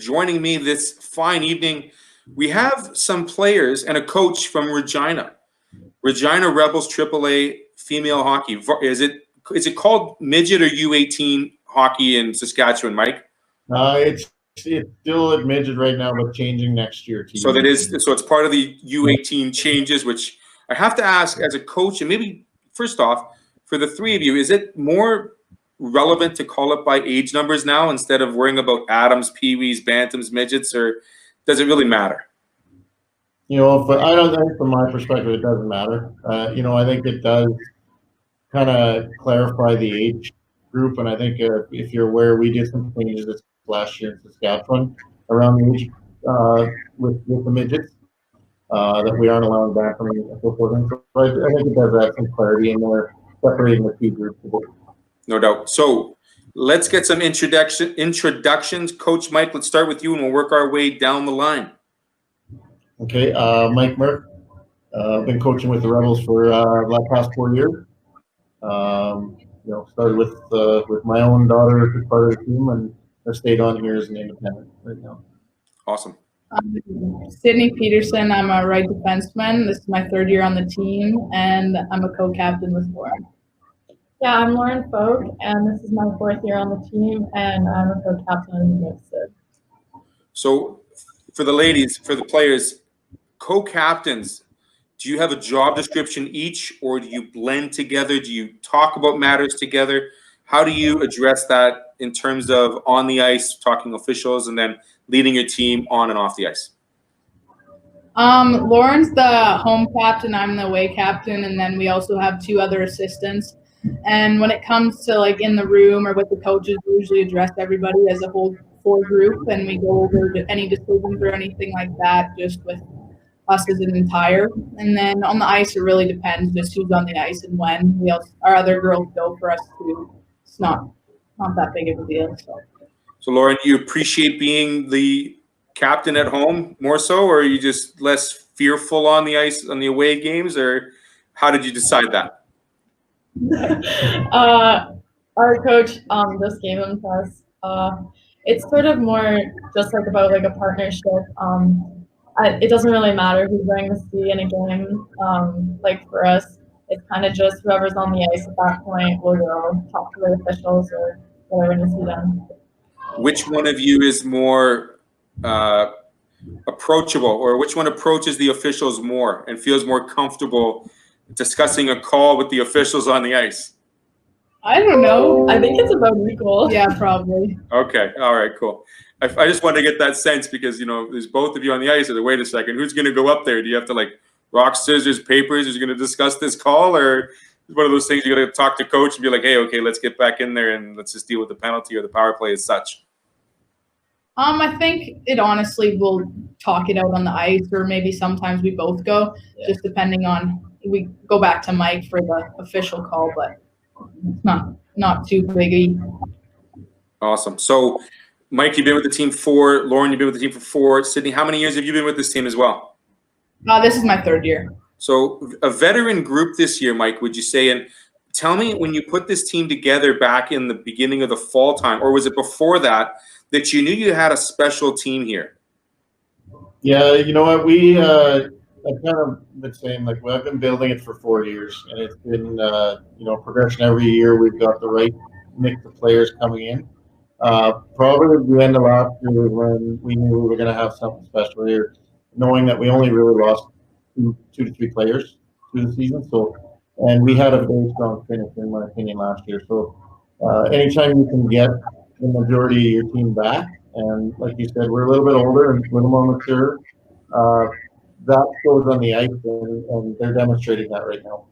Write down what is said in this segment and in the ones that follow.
joining me this fine evening. We have some players and a coach from Regina Rebels AAA Female Hockey. Is it called midget or U18 hockey in Saskatchewan, Mike? It's still at midget right now, but changing next year. So it's part of the U18 changes, which I have to ask as a coach, and maybe first off, for the three of you, is it more relevant to call it by age numbers now instead of worrying about Adams, Pee-wees, Bantams, midgets, or does it really matter? I don't think from my perspective it doesn't matter. I think it does kind of clarify the age group, and I think if you're aware, we did some changes this last year in Saskatchewan around the age with the midgets that we aren't allowing Bantam and so forth. So I think it does add some clarity in there, separating the two groups. No doubt. So let's get some introductions. Coach Mike, let's start with you, and we'll work our way down the line. Okay, Mike Merk. I've been coaching with the Rebels for the past 4 years. Started with my own daughter as part of the team, and I've stayed on here as an independent right now. Awesome. Sydney Pedersen. I'm a right defenseman. This is my 3rd year on the team, and I'm a co-captain with Lauren. Yeah, I'm Lauren Focht, and this is my 4th year on the team, and I'm a co-captain with Sid. So for the ladies, for the players, co-captains, do you have a job description each, or do you blend together? Do you talk about matters together? How do you address that in terms of on the ice, talking officials, and then leading your team on and off the ice? Lauren's the home captain, I'm the away captain, and then we also have 2 other assistants. And when it comes to like in the room or with the coaches, we usually address everybody as a whole 4 group, and we go over any decisions or anything like that just with us as an entire. And then on the ice, it really depends just who's on the ice and when. Our other girls go for us too. It's not that big of a deal. So Lauren, do you appreciate being the captain at home more so, or are you just less fearful on the ice on the away games, or how did you decide that? Our coach just gave them to us. It's sort of more just like about like a partnership. It doesn't really matter who's wearing the C in a game. Like for us, it's kind of just whoever's on the ice at that point will go talk to the officials or whatever needs to be done. Which one of you is more approachable, or which one approaches the officials more and feels more comfortable discussing a call with the officials on the ice? I don't know. I think it's about equal. Yeah, probably. Okay. All right, cool. I just wanted to get that sense because, there's both of you on the ice. Wait a second, who's going to go up there? Do you have to like rock, scissors, papers? Who's going to discuss this call? Or one of those things you got to talk to coach and be like, hey, okay, let's get back in there and let's just deal with the penalty or the power play as such? I think it honestly will talk it out on the ice, or maybe sometimes we both go, just depending on. We go back to Mike for the official call, but it's not too biggie. Awesome. So, Mike, you've been with the team 4. Lauren, you've been with the team for 4. Sydney, how many years have you been with this team as well? This is my 3rd year. So, a veteran group this year, Mike, would you say? And tell me, when you put this team together back in the beginning of the fall time, or was it before that you knew you had a special team here? Yeah, you know what? I've kind of been saying, like, I've been building it for 4 years, and it's been, progression every year. We've got the right mix of players coming in. Probably at the end of last year when we knew we were going to have something special here, knowing that we only really lost 2 to 3 players through the season. And we had a very strong finish, in my opinion, last year. So anytime you can get the majority of your team back, and like you said, we're a little bit older and a little more mature, that shows on the ice, and they're demonstrating that right now.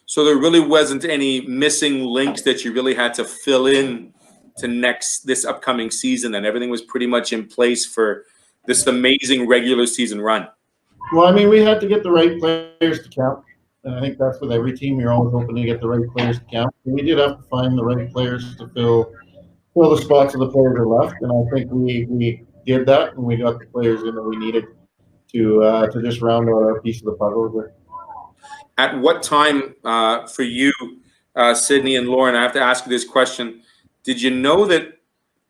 So there really wasn't any missing links that you really had to fill in to this upcoming season, and everything was pretty much in place for this amazing regular season run. Well, I mean, we had to get the right players to count, and I think that's with every team. You're always hoping to get the right players to count. And we did have to find the right players to fill the spots of the players that are left, and I think we did that, and we got the players in that we needed to just round out our piece of the puzzle. At what time for you, Sydney and Lauren, I have to ask you this question. Did you know that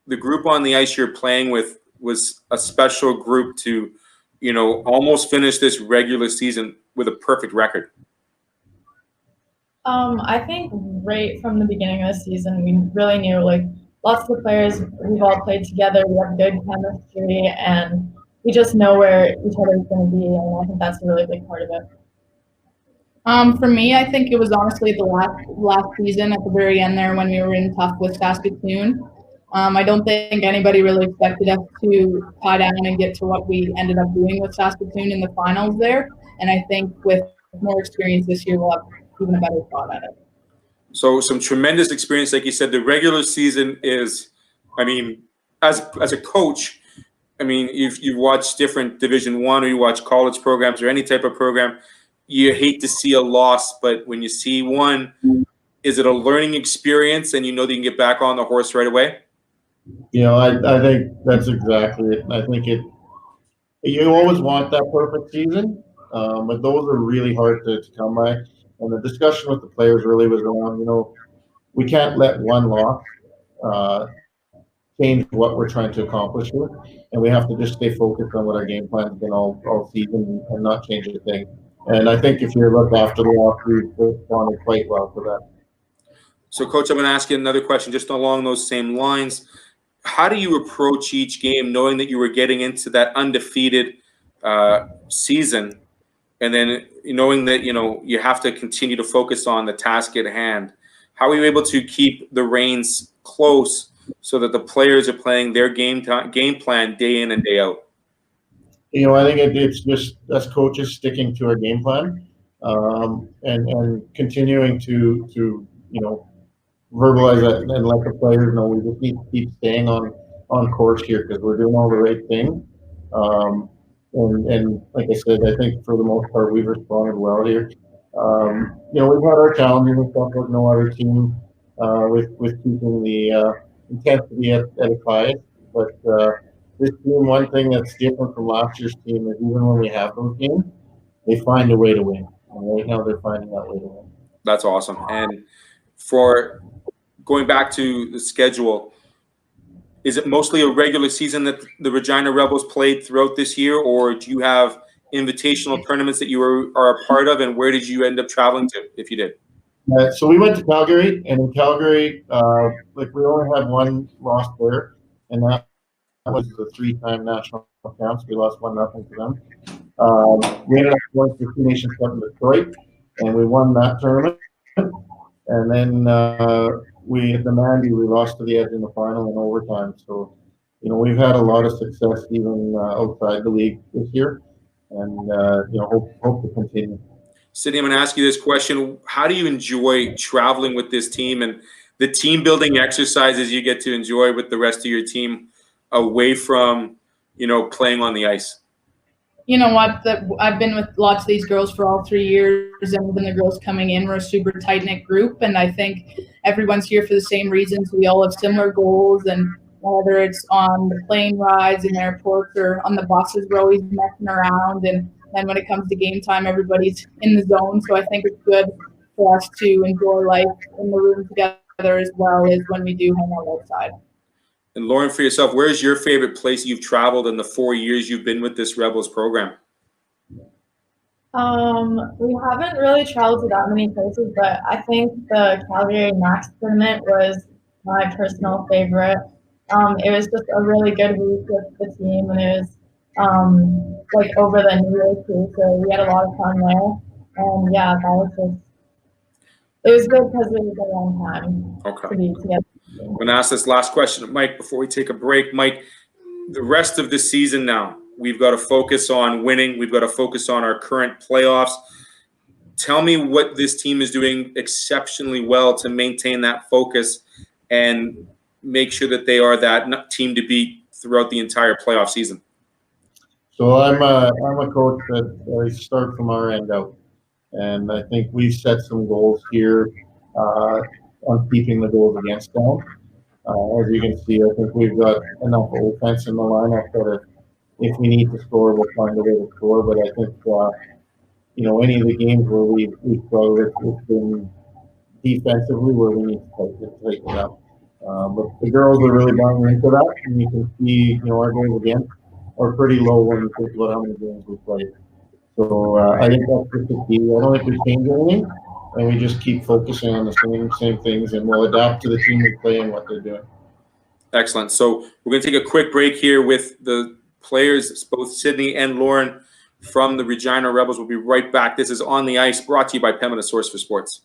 the group on the ice you're playing with was a special group to, almost finish this regular season with a perfect record? I think right from the beginning of the season, we really knew, like, lots of the players, we've all played together, we have good chemistry, and we just know where each other's going to be, and I think that's a really big part of it. For me, I think it was honestly the last season at the very end there when we were in tough with Saskatoon. I don't think anybody really expected us to tie down and get to what we ended up doing with Saskatoon in the finals there. And I think with more experience this year, we'll have even a better shot at it. So some tremendous experience, like you said. The regular season is, as a coach, you've watched different Division I, or you watch college programs or any type of program. You hate to see a loss, but when you see one, is it a learning experience and you know that you can get back on the horse right away? I think that's exactly it. I think you always want that perfect season, but those are really hard to come by. And the discussion with the players really was around, we can't let one loss change what we're trying to accomplish here, and we have to just stay focused on what our game plan has been all season and not change a thing. And I think if you look after the loss, we've responded quite well to that. So, Coach, I'm going to ask you another question just along those same lines. How do you approach each game knowing that you were getting into that undefeated season, and then knowing that, you have to continue to focus on the task at hand? How are you able to keep the reins close so that the players are playing their game plan day in and day out? I think it's just us coaches sticking to our game plan, and continuing to verbalize that and let the players know we just need to keep staying on course here because we're doing all the right things. And like I said, I think for the most part we've responded well here. We've had our challenges and stuff like no other team with keeping the intensity at its highest, but this team, one thing that's different from last year's team is even when we have those games, they find a way to win. And right now they're finding that way to win. That's awesome. And for going back to the schedule, is it mostly a regular season that the Regina Rebels played throughout this year, or do you have invitational tournaments that you are a part of, and where did you end up traveling to, if you did? So we went to Calgary, and in Calgary, we only had one loss there, and that was the 3-time national champs. We lost 1-0 to them. We ended up going to the Two Nations Cup in Detroit, and we won that tournament. And then the Mandy, we lost to the Edge in the final in overtime. So, we've had a lot of success even outside the league this year, and hope to continue. Sydney, I'm going to ask you this question. How do you enjoy traveling with this team and the team building exercises you get to enjoy with the rest of your team away from, playing on the ice? You know what? I've been with lots of these girls for all 3 years, and when the girls coming in, we're a super tight-knit group, and I think everyone's here for the same reasons. We all have similar goals, and whether it's on the plane rides in airports or on the buses, we're always messing around, and then when it comes to game time, everybody's in the zone. So I think it's good for us to enjoy life in the room together as well as when we do hang out outside. And Lauren, for yourself, where's your favorite place you've traveled in the 4 years you've been with this Rebels program? We haven't really traveled to that many places, but I think the Calgary Max tournament was my personal favorite. It was just a really good week with the team, and it was over the New Year's too, so we had a lot of fun there. And yeah, it was good because it was a long time to be together. I'm going to ask this last question of Mike before we take a break. Mike, the rest of the season now, we've got to focus on winning. We've got to focus on our current playoffs. Tell me what this team is doing exceptionally well to maintain that focus and make sure that they are that team to beat throughout the entire playoff season. So I'm a coach that I start from our end out, and I think we've set some goals here on keeping the goals against them. As you can see, I think we've got enough offense in the lineup that if we need to score, we'll find a way to score. But I think any of the games where we've struggled, it's been defensively where we need to tighten it up. But the girls are really buying into that, and you can see, our games again are pretty low when you think about how many games we play. So I think that's just the key. I don't think we change anything, and we just keep focusing on the same things, and we'll adapt to the team we play and what they're doing. Excellent. So we're going to take a quick break here with the players, both Sydney and Lauren from the Regina Rebels. We'll be right back. This is On the Ice, brought to you by Pembina Source for Sports.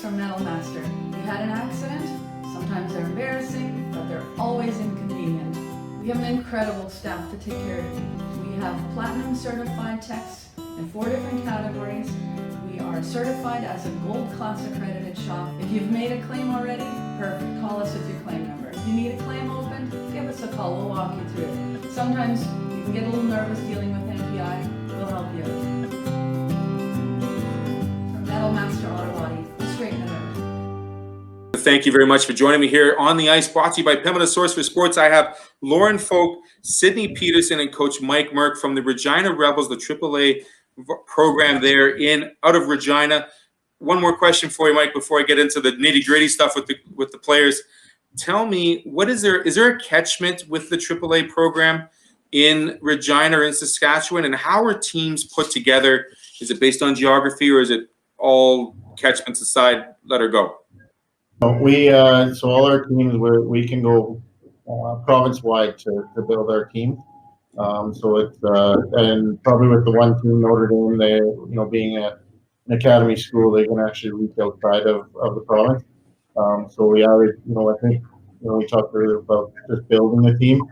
From Metal Master. You had an accident? Sometimes they're embarrassing, but they're always inconvenient. We have an incredible staff to take care of you. We have platinum certified techs in 4 different categories. We are certified as a gold class accredited shop. If you've made a claim already, perfect. Call us with your claim number. If you need a claim opened, give us a call. We'll walk you through it. Sometimes you can get a little nervous dealing with NPI. We'll help you out. From Metal Master Auto Body. Thank you very much for joining me here on the ice, brought to you by Pembina Source for Sports. I have Lauren Focht, Sydney Pedersen, and Coach Mike Merk from the Regina Rebels, the AAA program there out of Regina. One more question for you, Mike, before I get into the nitty-gritty stuff with the players. Tell me, is there a catchment with the AAA program in Regina or in Saskatchewan, and how are teams put together? Is it based on geography, or is it all catchments aside, let her go? So all our teams, we can go province-wide to build our team. So it's and probably with the one team, Notre Dame, they being an academy school, they can actually reach outside of the province. So we are, I think, we talked earlier about just building the team.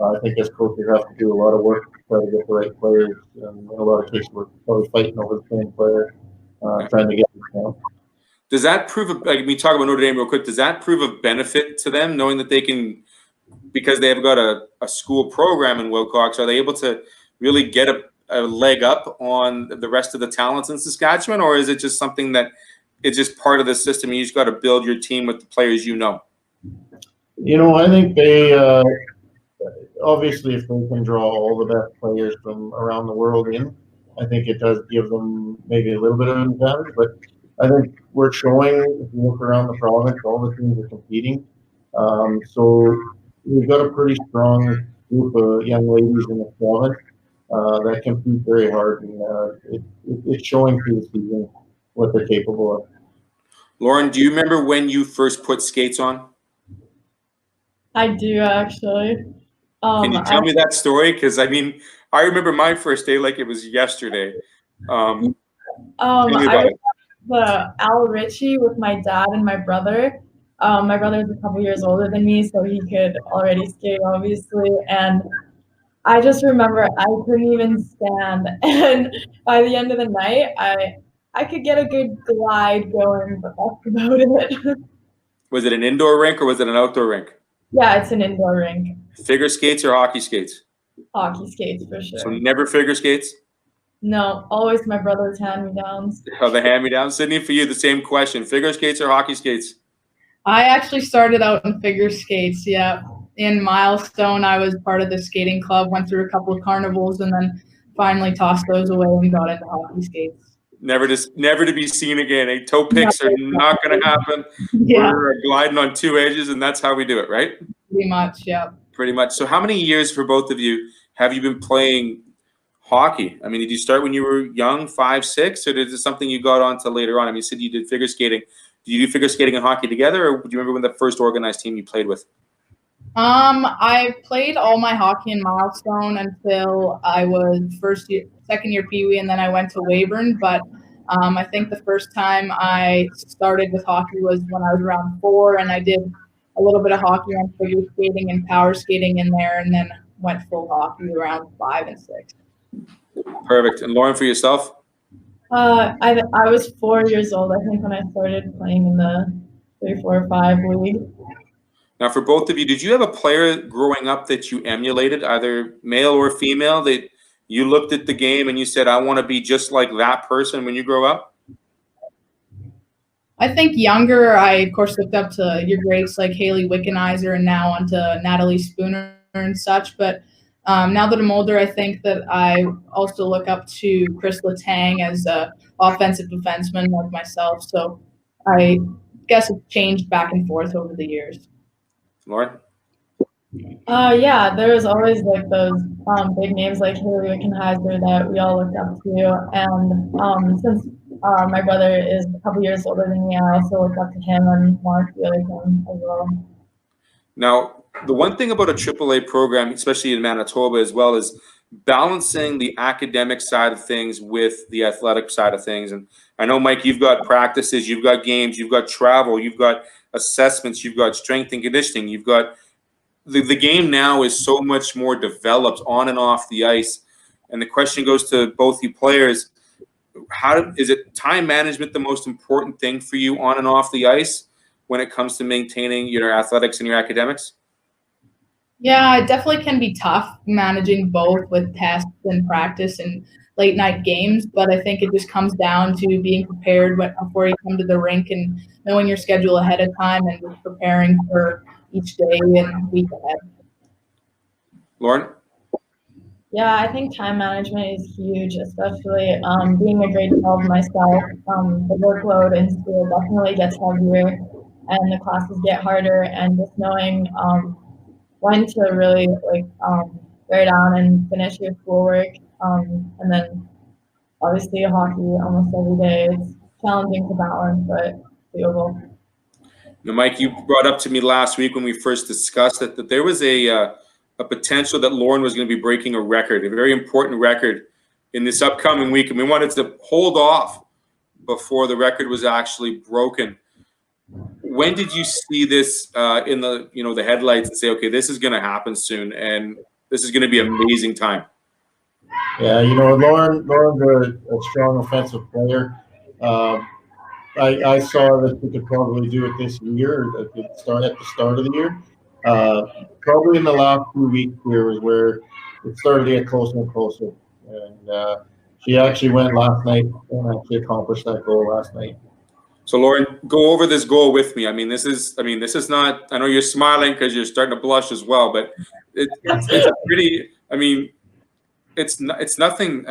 I think as coaches have to do a lot of work to try to get the right players, and in a lot of cases we're probably fighting over the same player, trying to get them. Does that prove, like, we talk about Notre Dame real quick, does that prove a benefit to them, knowing that they can, because they have got a school program in Wilcox, are they able to really get a leg up on the rest of the talents in Saskatchewan, or is it just something that it's just part of the system, you just got to build your team with the players you know? I think they, obviously if they can draw all the best players from around the world in, I think it does give them maybe a little bit of an advantage, but I think we're showing, if you look around the province, all the teams are competing. So we've got a pretty strong group of young ladies in the province that compete very hard, and it's showing through the season what they're capable of. Lauren, do you remember when you first put skates on? I do, actually. Can you tell me that story? Because, I remember my first day like it was yesterday. Tell me about it. The Al Ritchie with my dad and my brother. My brother is a couple years older than me, so he could already skate, obviously. And I just remember I couldn't even stand. And by the end of the night, I could get a good glide going, but that's about it. Was it an indoor rink or was it an outdoor rink? Yeah, it's an indoor rink. Figure skates or hockey skates? Hockey skates, for sure. So never figure skates? No, always my brother's hand-me-downs. Oh, the hand-me-downs. Sydney, for you, the same question. Figure skates or hockey skates? I actually started out in figure skates, yeah. In Milestone, I was part of the skating club, went through a couple of carnivals, and then finally tossed those away and got into hockey skates. Never to be seen again. Eh? Toe picks are not going to happen. Yeah. We're gliding on 2 edges, and that's how we do it, right? Pretty much, yeah. Pretty much. So how many years for both of you have you been playing hockey? Did you start when you were young, 5, 6, or is it something you got onto later on? You said you did figure skating. Did you do figure skating and hockey together, or do you remember when the first organized team you played with? I played all my hockey in Milestone until I was second year Pee Wee, and then I went to Weyburn. But I think the first time I started with hockey was when I was around 4, and I did a little bit of hockey and figure skating and power skating in there, and then went full hockey around 5 and 6. Perfect. And Lauren, for yourself? I was 4 years old, I think, when I started playing in the 3, 4, 5 league. Now, for both of you, did you have a player growing up that you emulated, either male or female, that you looked at the game and you said, I want to be just like that person when you grow up? I think younger, I of course looked up to your greats like Haley Wickenheiser and now onto Natalie Spooner and such. But now that I'm older, I think that I also look up to Chris Letang as a offensive defenseman like myself. So I guess it's changed back and forth over the years. Lauren? Yeah, there was always like those big names like Haley Wickenheiser that we all looked up to, and since my brother is a couple years older than me, I also looked up to him and wanted to be like him as well. Now, the one thing about a AAA program, especially in Manitoba as well, is balancing the academic side of things with the athletic side of things. And I know, Mike, you've got practices, you've got games, you've got travel, you've got assessments, you've got strength and conditioning, you've got the game now is so much more developed on and off the ice. And the question goes to both you players. Is it time management the most important thing for you on and off the ice when it comes to maintaining your athletics and your academics? Yeah, it definitely can be tough managing both with tests and practice and late night games, but I think it just comes down to being prepared before you come to the rink and knowing your schedule ahead of time and just preparing for each day and week ahead. Lauren? Yeah, I think time management is huge, especially being a grade 12 myself. The workload in school definitely gets heavier and the classes get harder, and just knowing when to really bear down and finish your schoolwork. And then obviously hockey almost every day. It's challenging to balance, but doable. Now, Mike, you brought up to me last week when we first discussed it that there was a potential that Lauren was going to be breaking a record, a very important record in this upcoming week, and we wanted to hold off before the record was actually broken. When did you see this in the headlights and say, okay, this is going to happen soon, and this is going to be an amazing time? Yeah, Lauren's a strong offensive player. I saw that we could probably do it this year, at the start of the year. Probably in the last 2 weeks here was where it started to get closer and closer. And she actually went last night and actually accomplished that goal last night. So Lauren, go over this goal with me. This is not, I know you're smiling because you're starting to blush as well, but it's a pretty, it's nothing,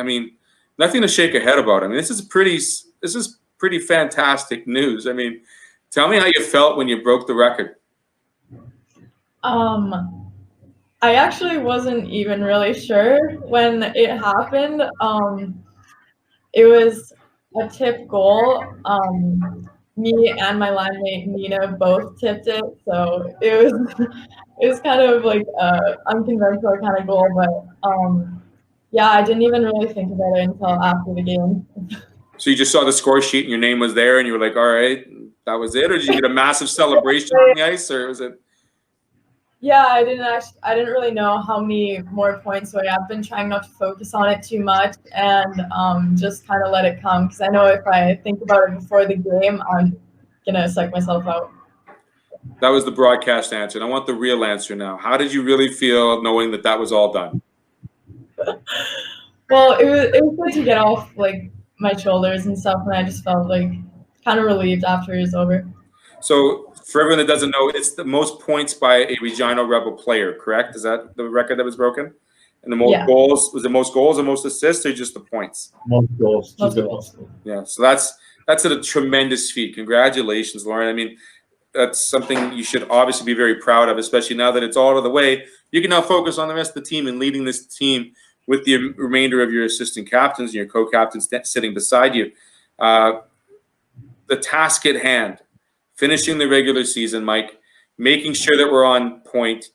nothing to shake a head about. This is pretty fantastic news. Tell me how you felt when you broke the record. I actually wasn't even really sure when it happened. It was a tip goal. Me and my line mate Nina both tipped it, so it was kind of like a unconventional kind of goal. But yeah, I didn't even really think about it until after the game. So you just saw the score sheet and your name was there, and you were like, "All right, that was it," or did you get a massive celebration on the ice, or was it? Yeah, I didn't really know how many more points. So I've been trying not to focus on it too much and just kind of let it come, because I know if I think about it before the game, I'm gonna psych myself out. That was the broadcast answer, and I want the real answer now. How did you really feel knowing that was all done? Well, it was good to get off my shoulders and stuff, and I just felt kind of relieved after it was over. So for everyone that doesn't know, it's the most points by a Regina Rebel player, correct? Is that the record that was broken? And the most goals, was it most goals or most assists, or just the points? Most goals. Most goals. Yeah, so that's a tremendous feat. Congratulations, Lauren. That's something you should obviously be very proud of, especially now that it's all out of the way. You can now focus on the rest of the team and leading this team with the remainder of your assistant captains and your co-captains sitting beside you. The task at hand, finishing the regular season, Mike, making sure that we're on point.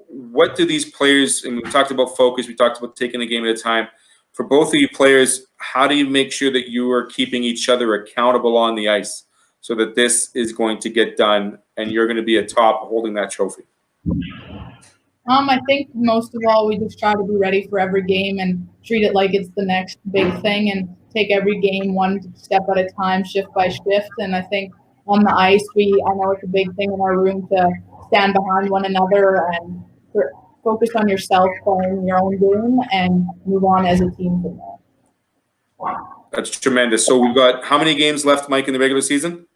What do these players, and we talked about focus, we talked about taking a game at a time. For both of you players, how do you make sure that you are keeping each other accountable on the ice so that this is going to get done and you're going to be atop holding that trophy? I think most of all, we just try to be ready for every game and treat it like it's the next big thing and take every game one step at a time, shift by shift. And I think on the ice, I know it's a big thing in our room to stand behind one another and focus on yourself, playing your own game, and move on as a team from there. That's tremendous. So we've got how many games left, Mike, in the regular season?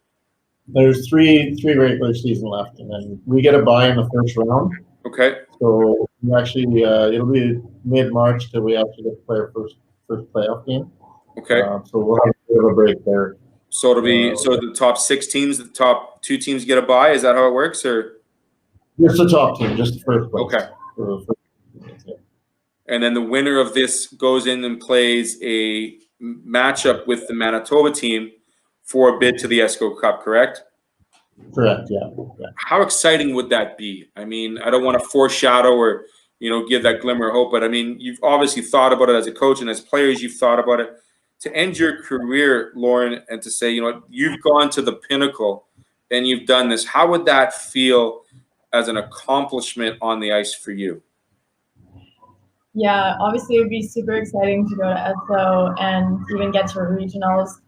There's three regular season left, and then we get a bye in the first round. Okay. So we actually, it'll be mid-March till we actually get to play our first playoff game. Okay. So we'll have a bit of a break there. So it'll be so the top 6 teams, the top 2 teams get a bye. Is that how it works, or just the top team, just the first place? Okay. Yeah. And then the winner of this goes in and plays a matchup with the Manitoba team for a bid to the Esso Cup, correct? Correct. Yeah. How exciting would that be? I mean, I don't want to foreshadow or give that glimmer of hope, but I mean, you've obviously thought about it as a coach, and as players, you've thought about it. To end your career, Lauren, and to say, you've gone to the pinnacle and you've done this, how would that feel as an accomplishment on the ice for you? Yeah, obviously it would be super exciting to go to Esso and even get to regionals.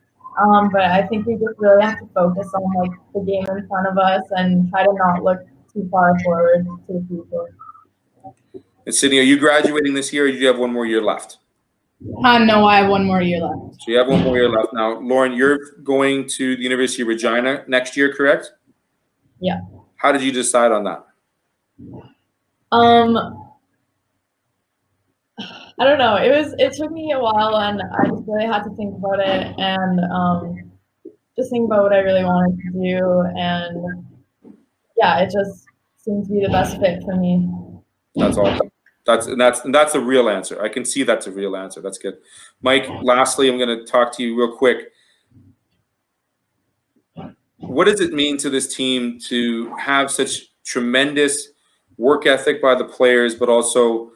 But I think we just really have to focus on like the game in front of us and try to not look too far forward to the future. And Sydney, are you graduating this year, or do you have one more year left? No, I have one more year left. So you have one more year left. Now, Lauren, you're going to the University of Regina next year, correct? Yeah. How did you decide on that? I don't know. It took me a while, and I just really had to think about it and just think about what I really wanted to do. And yeah, it just seemed to be the best fit for me. That's awesome. That's a real answer. I can see that's a real answer. That's good. Mike, lastly, I'm going to talk to you real quick. What does it mean to this team to have such tremendous work ethic by the players, but also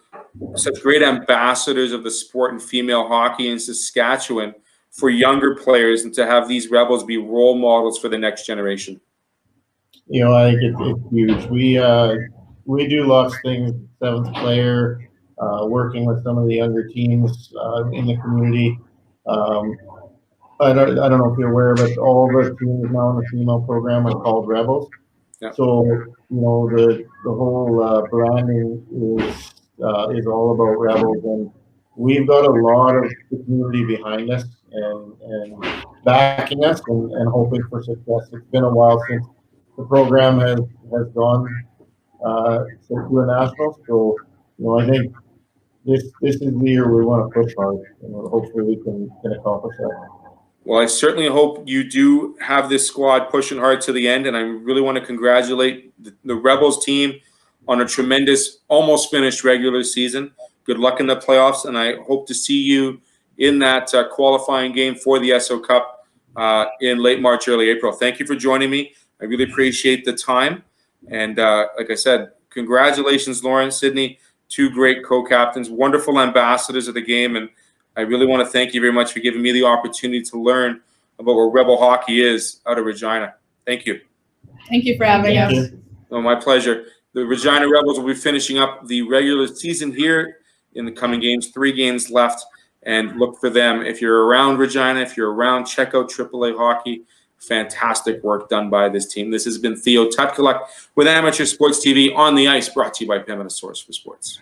such great ambassadors of the sport and female hockey in Saskatchewan for younger players, and to have these Rebels be role models for the next generation? I think it's huge. We do lots of things, 7th player, working with some of the younger teams in the community. I don't know if you're aware, but all the teams now in the female program are called Rebels. Yeah. So the whole branding is all about Rebels, and we've got a lot of the community behind us and backing us and hoping for success. It's been a while since the program has gone to a national, so I think this is the year we want to push hard, and hopefully we can accomplish that. Well, I certainly hope you do have this squad pushing hard to the end, and I really want to congratulate the Rebels team on a tremendous, almost finished regular season. Good luck in the playoffs, and I hope to see you in that qualifying game for the Esso Cup in late March, early April. Thank you for joining me. I really appreciate the time. And like I said, congratulations, Lauren, Sydney, 2 great co-captains, wonderful ambassadors of the game. And I really want to thank you very much for giving me the opportunity to learn about what Rebel hockey is out of Regina. Thank you. Thank you for having us. Oh, my pleasure. The Regina Rebels will be finishing up the regular season here in the coming games, 3 games left, and look for them. If you're around Regina, if you're around, check out AAA Hockey. Fantastic work done by this team. This has been Theo Tutkaluk with Amateur Sports TV on the Ice, brought to you by PVMHA Source for Sports.